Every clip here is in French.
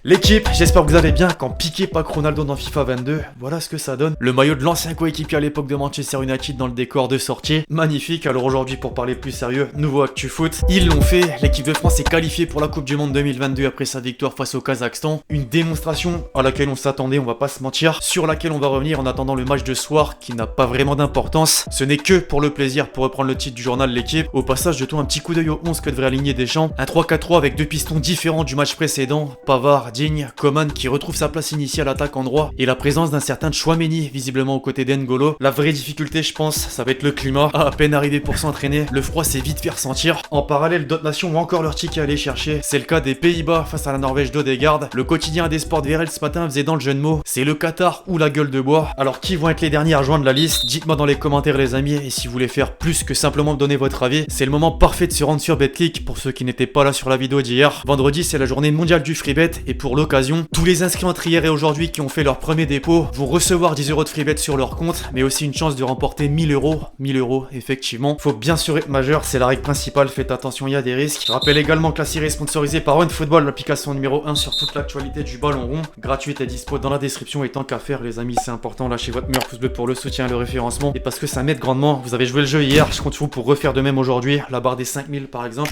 L'équipe, j'espère que vous allez bien. Quand Piqué pas Ronaldo dans FIFA 22, voilà ce que ça donne. Le maillot de l'ancien coéquipier à l'époque de Manchester United dans le décor de sortie. Magnifique. Alors aujourd'hui, pour parler plus sérieux, nouveau Actu Foot. Ils l'ont fait. L'équipe de France est qualifiée pour la Coupe du Monde 2022 après sa victoire face au Kazakhstan. Une démonstration à laquelle on s'attendait, on va pas se mentir, sur laquelle on va revenir en attendant le match de soir qui n'a pas vraiment d'importance. Ce n'est que pour le plaisir, pour reprendre le titre du journal L'équipe. Au passage, jetons un petit coup d'œil au 11 que devrait aligner Deschamps. Un 3-4-3 avec deux pistons différents du match précédent. Pavard, Digne, Coman qui retrouve sa place initiale attaque en droit et la présence d'un certain Tchouaméni visiblement aux côtés d'Ngolo. La vraie difficulté, je pense, ça va être le climat. À peine arrivé pour s'entraîner, le froid s'est vite fait ressentir. En parallèle, d'autres nations ont encore leur ticket à aller chercher. C'est le cas des Pays-Bas face à la Norvège d'Odegaard. Le quotidien des sports VRL ce matin faisait dans le jeu de mots, c'est le Qatar ou la gueule de bois. Alors qui vont être les derniers à rejoindre la liste? Dites-moi dans les commentaires les amis, et si vous voulez faire plus que simplement me donner votre avis, c'est le moment parfait de se rendre sur Betclic pour ceux qui n'étaient pas là sur la vidéo d'hier. Vendredi, c'est la journée mondiale du freebet et pour l'occasion, tous les inscrits entre hier et aujourd'hui qui ont fait leur premier dépôt vont recevoir 10 € de freebet sur leur compte, mais aussi une chance de remporter 1000 €. 1000 €, effectivement. Faut bien sûr être majeur, c'est la règle principale, faites attention, il y a des risques. Je rappelle également que la série est sponsorisée par OneFootball, l'application numéro 1 sur toute l'actualité du ballon rond. Gratuite et dispo dans la description, et tant qu'à faire les amis, c'est important, lâchez votre meilleur pouce bleu pour le soutien et le référencement, et parce que ça m'aide grandement. Vous avez joué le jeu hier, je compte sur vous pour refaire de même aujourd'hui, la barre des 5000 par exemple.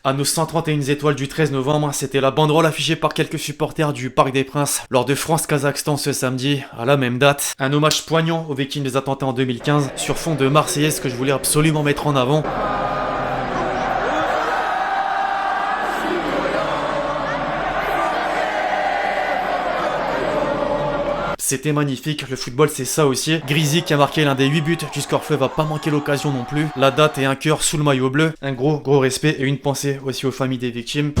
À nos 131 étoiles du 13 novembre, c'était la banderole affichée par quelques supporters du Parc des Princes lors de France-Kazakhstan ce samedi, à la même date. Un hommage poignant aux victimes des attentats en 2015, sur fond de Marseillaise que je voulais absolument mettre en avant. C'était magnifique, le football c'est ça aussi. Grisy qui a marqué l'un des 8 buts du score fleuve va pas manquer l'occasion non plus. La date et un cœur sous le maillot bleu. Un gros respect et une pensée aussi aux familles des victimes.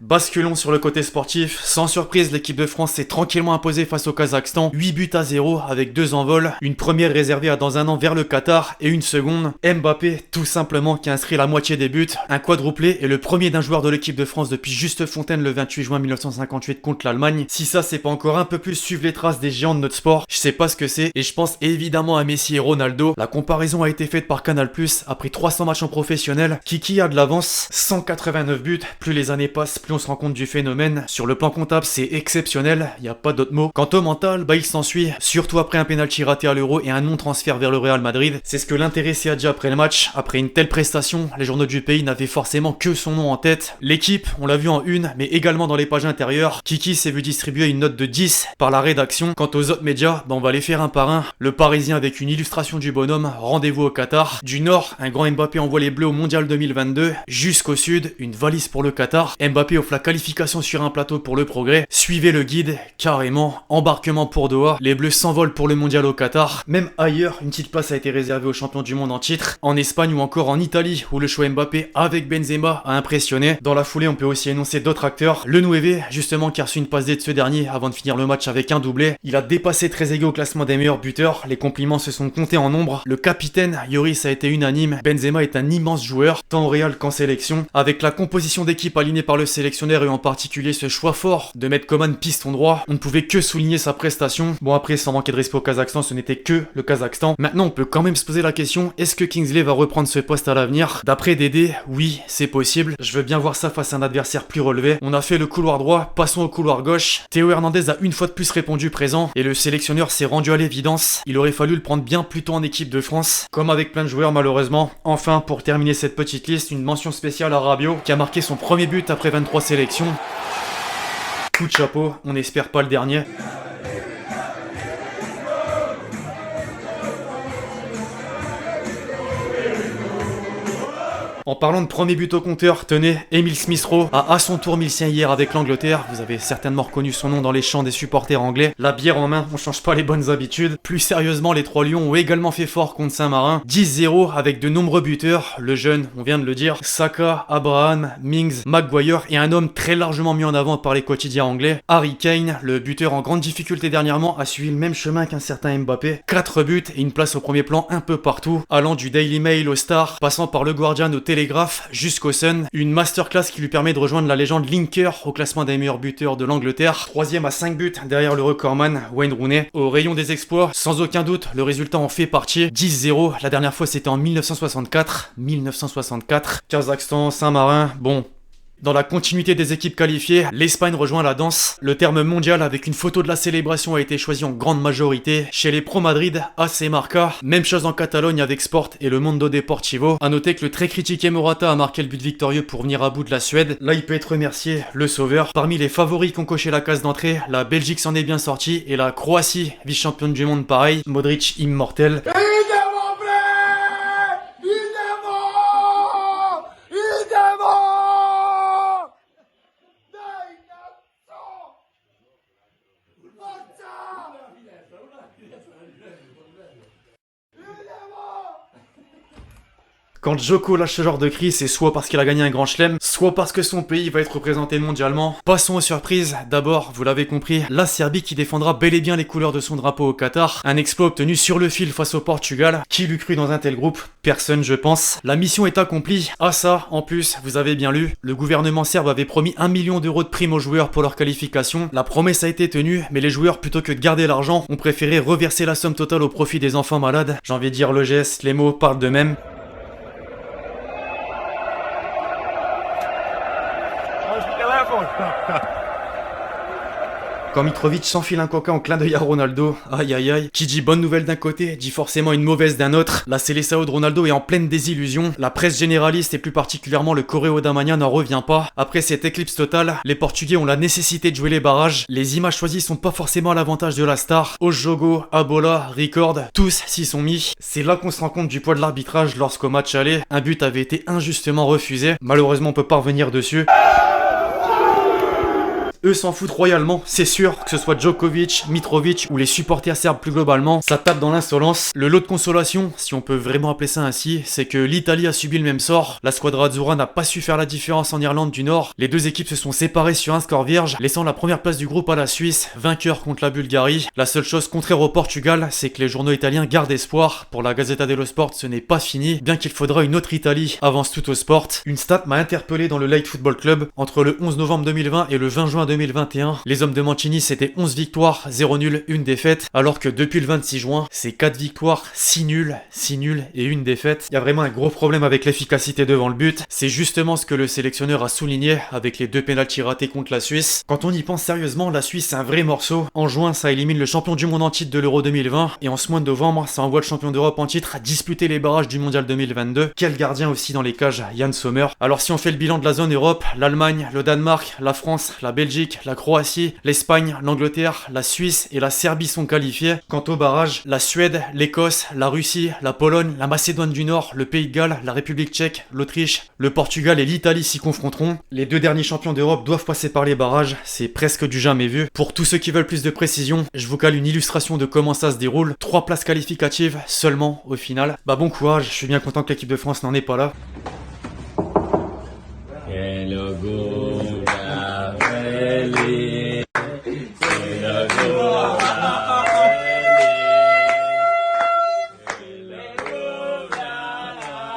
Basculons sur le côté sportif. Sans surprise, l'équipe de France s'est tranquillement imposée face au Kazakhstan. 8 buts à 0 avec 2 envols. Une première réservée à dans un an vers le Qatar et une seconde. Mbappé, tout simplement, qui a inscrit la moitié des buts. Un quadruplé et le premier d'un joueur de l'équipe de France depuis Juste Fontaine le 28 juin 1958 contre l'Allemagne. Si ça, c'est pas encore un peu plus suivre les traces des géants de notre sport, je sais pas ce que c'est. Et je pense évidemment à Messi et Ronaldo. La comparaison a été faite par Canal+. Après 300 matchs en professionnel, Kiki a de l'avance. 189 buts. Plus les années passent, plus on se rend compte du phénomène. Sur le plan comptable, c'est exceptionnel, y a pas d'autre mot. Quant au mental, il s'ensuit, surtout après un penalty raté à l'Euro et un non-transfert vers le Real Madrid. C'est ce que l'intéressé a dit après le match. Après une telle prestation, les journaux du pays n'avaient forcément que son nom en tête. L'équipe, on l'a vu en une, mais également dans les pages intérieures. Kiki s'est vu distribuer une note de 10 par la rédaction. Quant aux autres médias, on va les faire un par un. Le Parisien avec une illustration du bonhomme, rendez-vous au Qatar. Du Nord, un grand Mbappé envoie les Bleus au Mondial 2022. Jusqu'au Sud, une valise pour le Qatar. Mbappé offre la qualification sur un plateau pour le progrès. Suivez le guide, carrément. Embarquement pour Doha. Les Bleus s'envolent pour le mondial au Qatar. Même ailleurs, une petite place a été réservée aux champions du monde en titre. En Espagne ou encore en Italie, où le choix Mbappé avec Benzema a impressionné. Dans la foulée, on peut aussi énoncer d'autres acteurs. Le 9, justement, qui a reçu une passe D de ce dernier avant de finir le match avec un doublé. Il a dépassé Trezeguet au classement des meilleurs buteurs. Les compliments se sont comptés en nombre. Le capitaine, Lloris, a été unanime. Benzema est un immense joueur, tant au Real qu'en sélection. Avec la composition d'équipe alignée par le sélectionneur et en particulier ce choix fort de mettre Coman piston droit, on ne pouvait que souligner sa prestation. Bon, après, sans manquer de respect au Kazakhstan, ce n'était que le Kazakhstan. Maintenant, on peut quand même se poser la question, est-ce que Kingsley va reprendre ce poste à l'avenir? D'après Dédé, oui, c'est possible. Je veux bien voir ça face à un adversaire plus relevé. On a fait le couloir droit, passons au couloir gauche. Théo Hernandez a une fois de plus répondu présent et le sélectionneur s'est rendu à l'évidence. Il aurait fallu le prendre bien plus tôt en équipe de France, comme avec plein de joueurs malheureusement. Enfin, pour terminer cette petite liste, une mention spéciale à Rabiot, qui a marqué son premier but après 23 sélections. Coup de chapeau, on n'espère pas le dernier. En parlant de premier but au compteur, tenez, Emile Smith-Rowe a à son tour mis le sien hier avec l'Angleterre. Vous avez certainement reconnu son nom dans les chants des supporters anglais. La bière en main, on change pas les bonnes habitudes. Plus sérieusement, les Trois Lions ont également fait fort contre Saint-Marin. 10-0 avec de nombreux buteurs. Le jeune, on vient de le dire, Saka, Abraham, Mings, Maguire et un homme très largement mis en avant par les quotidiens anglais. Harry Kane, le buteur en grande difficulté dernièrement, a suivi le même chemin qu'un certain Mbappé. 4 buts et une place au premier plan un peu partout, allant du Daily Mail au Star, passant par le Guardian au Télégraphe Télégraphe jusqu'au Sun. Une masterclass qui lui permet de rejoindre la légende Linker au classement des meilleurs buteurs de l'Angleterre. Troisième à 5 buts derrière le recordman Wayne Rooney. Au rayon des exploits, sans aucun doute, le résultat en fait partie. 10-0, la dernière fois c'était en 1964. 1964. Kazakhstan, Saint-Marin, bon... Dans la continuité des équipes qualifiées, l'Espagne rejoint la danse. Le terme mondial avec une photo de la célébration a été choisi en grande majorité. Chez les Pro Madrid, AC Marca. Même chose en Catalogne avec Sport et le Mundo Deportivo. A noter que le très critiqué Morata a marqué le but victorieux pour venir à bout de la Suède. Là, il peut être remercié, le sauveur. Parmi les favoris qui ont coché la case d'entrée, la Belgique s'en est bien sortie et la Croatie, vice-championne du monde pareil. Modric immortel. Quand Djoko lâche ce genre de cri, c'est soit parce qu'il a gagné un grand chelem, soit parce que son pays va être représenté mondialement. Passons aux surprises. D'abord, vous l'avez compris, la Serbie qui défendra bel et bien les couleurs de son drapeau au Qatar. Un exploit obtenu sur le fil face au Portugal. Qui l'eût cru dans un tel groupe? Personne, je pense. La mission est accomplie. Ah ça, en plus, vous avez bien lu, le gouvernement serbe avait promis 1 million d'euros de primes aux joueurs pour leur qualification. La promesse a été tenue, mais les joueurs, plutôt que de garder l'argent, ont préféré reverser la somme totale au profit des enfants malades. J'ai envie de dire le geste, les mots parlent d'eux-mêmes. Quand Mitrovic s'enfile un coca en clin d'œil à Ronaldo, aïe aïe aïe, qui dit bonne nouvelle d'un côté, dit forcément une mauvaise d'un autre. La Seleção de Ronaldo est en pleine désillusion, la presse généraliste et plus particulièrement le Correo da Manhã n'en revient pas. Après cette éclipse totale, les Portugais ont la nécessité de jouer les barrages. Les images choisies sont pas forcément à l'avantage de la star. Ojogo, Abola, Record, tous s'y sont mis. C'est là qu'on se rend compte du poids de l'arbitrage lorsqu'au match aller, un but avait été injustement refusé. Malheureusement on peut pas revenir dessus. Eux s'en foutent royalement, c'est sûr, que ce soit Djokovic, Mitrovic ou les supporters serbes plus globalement, ça tape dans l'insolence. Le lot de consolation, si on peut vraiment appeler ça ainsi, c'est que l'Italie a subi le même sort. La squadra azzurra n'a pas su faire la différence en Irlande du Nord. Les deux équipes se sont séparées sur un score vierge, laissant la première place du groupe à la Suisse, vainqueur contre la Bulgarie. La seule chose contraire au Portugal, c'est que les journaux italiens gardent espoir. Pour la Gazzetta dello Sport, ce n'est pas fini, bien qu'il faudra une autre Italie, avance tout au sport. Une stat m'a interpellé dans le Light Football Club. Entre le 11 novembre 2020 et le 20 juin 2021, les hommes de Mancini c'était 11 victoires, 0 nul, 1 défaite, alors que depuis le 26 juin, c'est 4 victoires, 6 nuls et 1 défaite. Il y a vraiment un gros problème avec l'efficacité devant le but. C'est justement ce que le sélectionneur a souligné avec les 2 pénaltys ratés contre la Suisse. Quand on y pense sérieusement, la Suisse c'est un vrai morceau. En juin, ça élimine le champion du monde en titre de l'Euro 2020 et en ce mois de novembre, ça envoie le champion d'Europe en titre à disputer les barrages du Mondial 2022. Quel gardien aussi dans les cages, Yann Sommer. Alors si on fait le bilan de la zone Europe, l'Allemagne, le Danemark, la France, la Belgique, la Croatie, l'Espagne, l'Angleterre, la Suisse et la Serbie sont qualifiés. Quant au barrage, la Suède, l'Écosse, la Russie, la Pologne, la Macédoine du Nord, le Pays de Galles, la République tchèque, l'Autriche, le Portugal et l'Italie s'y confronteront. Les 2 derniers champions d'Europe doivent passer par les barrages, c'est presque du jamais vu. Pour tous ceux qui veulent plus de précision, je vous cale une illustration de comment ça se déroule. 3 places qualificatives seulement au final. Bah bon courage, je suis bien content que l'équipe de France n'en est pas là.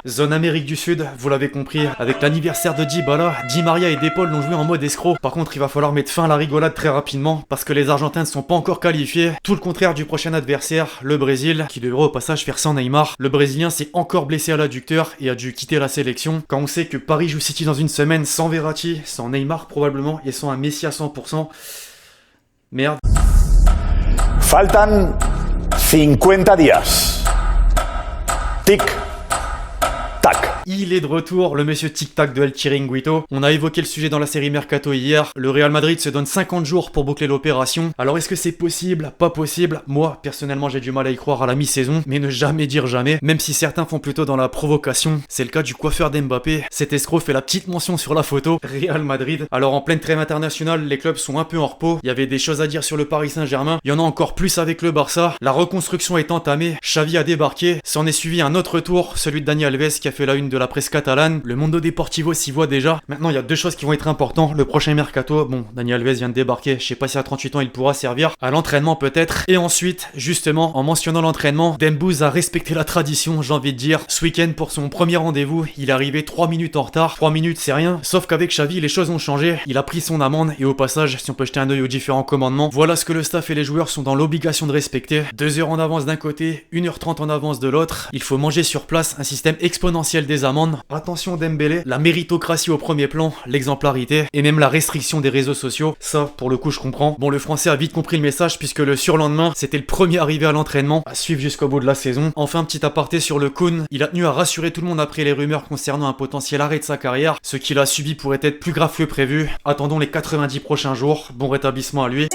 Zone Amérique du Sud, vous l'avez compris, avec l'anniversaire de Dybala, Di Maria et Depol l'ont joué en mode escroc. Par contre, il va falloir mettre fin à la rigolade très rapidement, parce que les Argentins ne sont pas encore qualifiés. Tout le contraire du prochain adversaire, le Brésil, qui devrait au passage faire sans Neymar. Le Brésilien s'est encore blessé à l'adducteur et a dû quitter la sélection. Quand on sait que Paris joue City dans une semaine sans Verratti, sans Neymar probablement, et sans un Messi à 100%. Merde. Faltan 50 días. Tic. Tac. Il est de retour, le monsieur tic-tac de El Chiringuito. On a évoqué le sujet dans la série Mercato hier. Le Real Madrid se donne 50 jours pour boucler l'opération. Alors est-ce que c'est possible? Pas possible. Moi, personnellement, j'ai du mal à y croire à la mi-saison. Mais ne jamais dire jamais, même si certains font plutôt dans la provocation. C'est le cas du coiffeur d'Mbappé. Cet escroc fait la petite mention sur la photo. Real Madrid. Alors en pleine trêve internationale, les clubs sont un peu en repos. Il y avait des choses à dire sur le Paris Saint-Germain. Il y en a encore plus avec le Barça. La reconstruction est entamée. Xavi a débarqué. S'en est suivi un autre tour, celui de Dani Alves qui a fait la une de la presse catalane. Le Mundo Deportivo s'y voit déjà. Maintenant, il y a deux choses qui vont être importantes. Le prochain mercato, bon, Dani Alves vient de débarquer. Je sais pas si à 38 ans il pourra servir. À l'entraînement peut-être. Et ensuite, justement, en mentionnant l'entraînement, Dembouz a respecté la tradition, j'ai envie de dire. Ce week-end, pour son premier rendez-vous, il est arrivé 3 minutes en retard. 3 minutes, c'est rien. Sauf qu'avec Xavi, les choses ont changé. Il a pris son amende. Et au passage, si on peut jeter un œil aux différents commandements, voilà ce que le staff et les joueurs sont dans l'obligation de respecter. 2 heures en avance d'un côté, 1h30 en avance de l'autre. Il faut manger sur place, un système exponentiel des amendes. Attention Dembélé, la méritocratie au premier plan, l'exemplarité et même la restriction des réseaux sociaux. Ça, pour le coup, je comprends. Bon, le français a vite compris le message puisque le surlendemain, c'était le premier arrivé à l'entraînement, à suivre jusqu'au bout de la saison. Enfin, petit aparté sur le Kun, il a tenu à rassurer tout le monde après les rumeurs concernant un potentiel arrêt de sa carrière. Ce qu'il a subi pourrait être plus grave que prévu. Attendons les 90 prochains jours. Bon rétablissement à lui.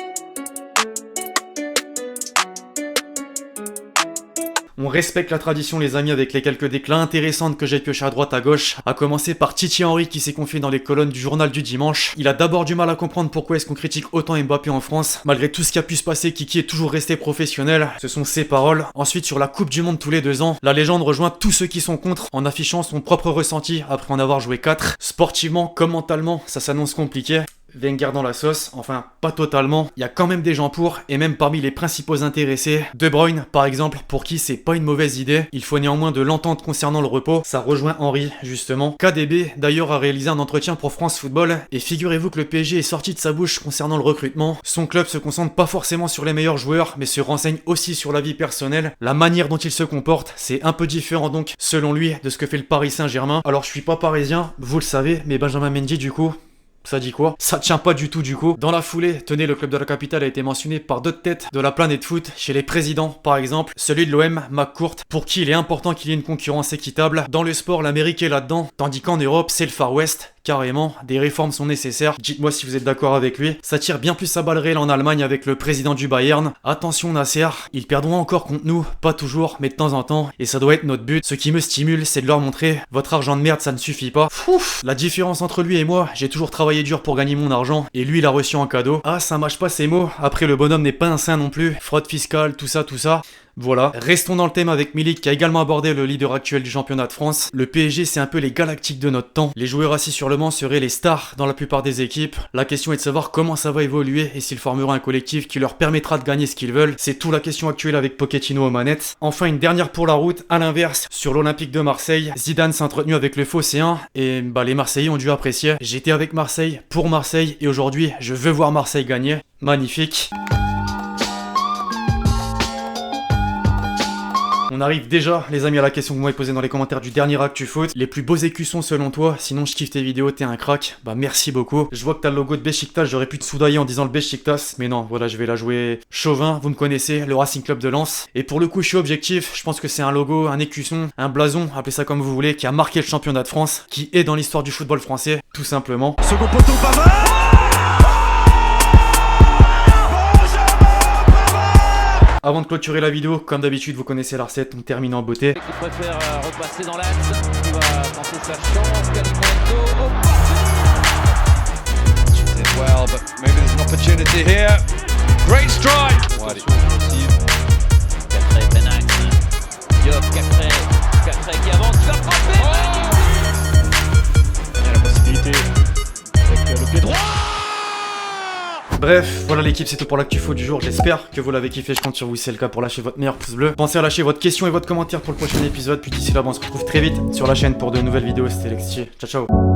On respecte la tradition les amis avec les quelques déclats intéressantes que j'ai pioché à droite à gauche, à commencer par Titi Henry qui s'est confié dans les colonnes du journal du dimanche. Il a d'abord du mal à comprendre pourquoi est-ce qu'on critique autant Mbappé en France. Malgré tout ce qui a pu se passer, Kiki est toujours resté professionnel, ce sont ses paroles. Ensuite sur la Coupe du Monde tous les 2 ans, la légende rejoint tous ceux qui sont contre en affichant son propre ressenti après en avoir joué 4. Sportivement comme mentalement, ça s'annonce compliqué. Wenger dans la sauce, enfin pas totalement, il y a quand même des gens pour, et même parmi les principaux intéressés, De Bruyne par exemple, pour qui c'est pas une mauvaise idée, il faut néanmoins de l'entente concernant le repos, ça rejoint Henry justement. KDB d'ailleurs a réalisé un entretien pour France Football, et figurez-vous que le PSG est sorti de sa bouche concernant le recrutement, son club se concentre pas forcément sur les meilleurs joueurs, mais se renseigne aussi sur la vie personnelle, la manière dont il se comporte, c'est un peu différent donc, selon lui, de ce que fait le Paris Saint-Germain. Alors je suis pas parisien, vous le savez, mais Benjamin Mendy du coup... Ça dit quoi? Ça tient pas du tout du coup. Dans la foulée, tenez, le club de la capitale a été mentionné par d'autres têtes de la planète foot, chez les présidents par exemple, celui de l'OM, McCourt, pour qui il est important qu'il y ait une concurrence équitable. Dans le sport, l'Amérique est là-dedans, tandis qu'en Europe, c'est le Far West. Carrément, des réformes sont nécessaires. Dites-moi si vous êtes d'accord avec lui. Ça tire bien plus à balles réelles en Allemagne avec le président du Bayern. Attention Nasser, ils perdront encore contre nous, pas toujours, mais de temps en temps, et ça doit être notre but. Ce qui me stimule, c'est de leur montrer, votre argent de merde, ça ne suffit pas. Ouf, la différence entre lui et moi, j'ai toujours travaillé dur pour gagner mon argent, et lui il a reçu en cadeau. Ah, ça mâche pas ses mots. Après, le bonhomme n'est pas un saint non plus. Fraude fiscale, tout ça. Voilà, restons dans le thème avec Milik qui a également abordé le leader actuel du championnat de France. Le PSG c'est un peu les Galactiques de notre temps. Les joueurs assis sur le banc seraient les stars dans la plupart des équipes. La question est de savoir comment ça va évoluer et s'ils formeront un collectif qui leur permettra de gagner ce qu'ils veulent. C'est tout la question actuelle avec Pochettino aux manettes. Enfin une dernière pour la route, à l'inverse, sur l'Olympique de Marseille, Zidane s'est entretenu avec le Phocéen et les Marseillais ont dû apprécier. J'étais avec Marseille, pour Marseille et aujourd'hui je veux voir Marseille gagner. Magnifique. On arrive déjà, les amis, à la question que vous m'avez posée dans les commentaires du dernier Actu Foot. Les plus beaux écussons selon toi? Sinon, je kiffe tes vidéos, t'es un crack. Bah, merci beaucoup. Je vois que t'as le logo de Beşiktaş, j'aurais pu te soudoyer en disant le Beşiktaş. Mais non, voilà, je vais la jouer chauvin. Vous me connaissez, le Racing Club de Lens. Et pour le coup, je suis objectif. Je pense que c'est un logo, un écusson, un blason, appelez ça comme vous voulez, qui a marqué le championnat de France, qui est dans l'histoire du football français, tout simplement. Second poteau, Pavard. Avant de clôturer la vidéo, comme d'habitude, vous connaissez la recette, on termine en beauté. Qui préfère repasser dans l'axe, qui va tenter sa chance, Calimondo, Shoots it well, but maybe there's an opportunity here. Great strike. Cafré, Benax, Diop, Cafré qui avance, qui va frapper. Il y a la possibilité avec le pied droit. Bref, voilà l'équipe, c'est tout pour l'actu foot du jour. J'espère que vous l'avez kiffé, je compte sur vous si c'est le cas pour lâcher votre meilleur pouce bleu. Pensez à lâcher votre question et votre commentaire pour le prochain épisode. Puis d'ici là, on se retrouve très vite sur la chaîne pour de nouvelles vidéos. C'était Lexi. Ciao ciao.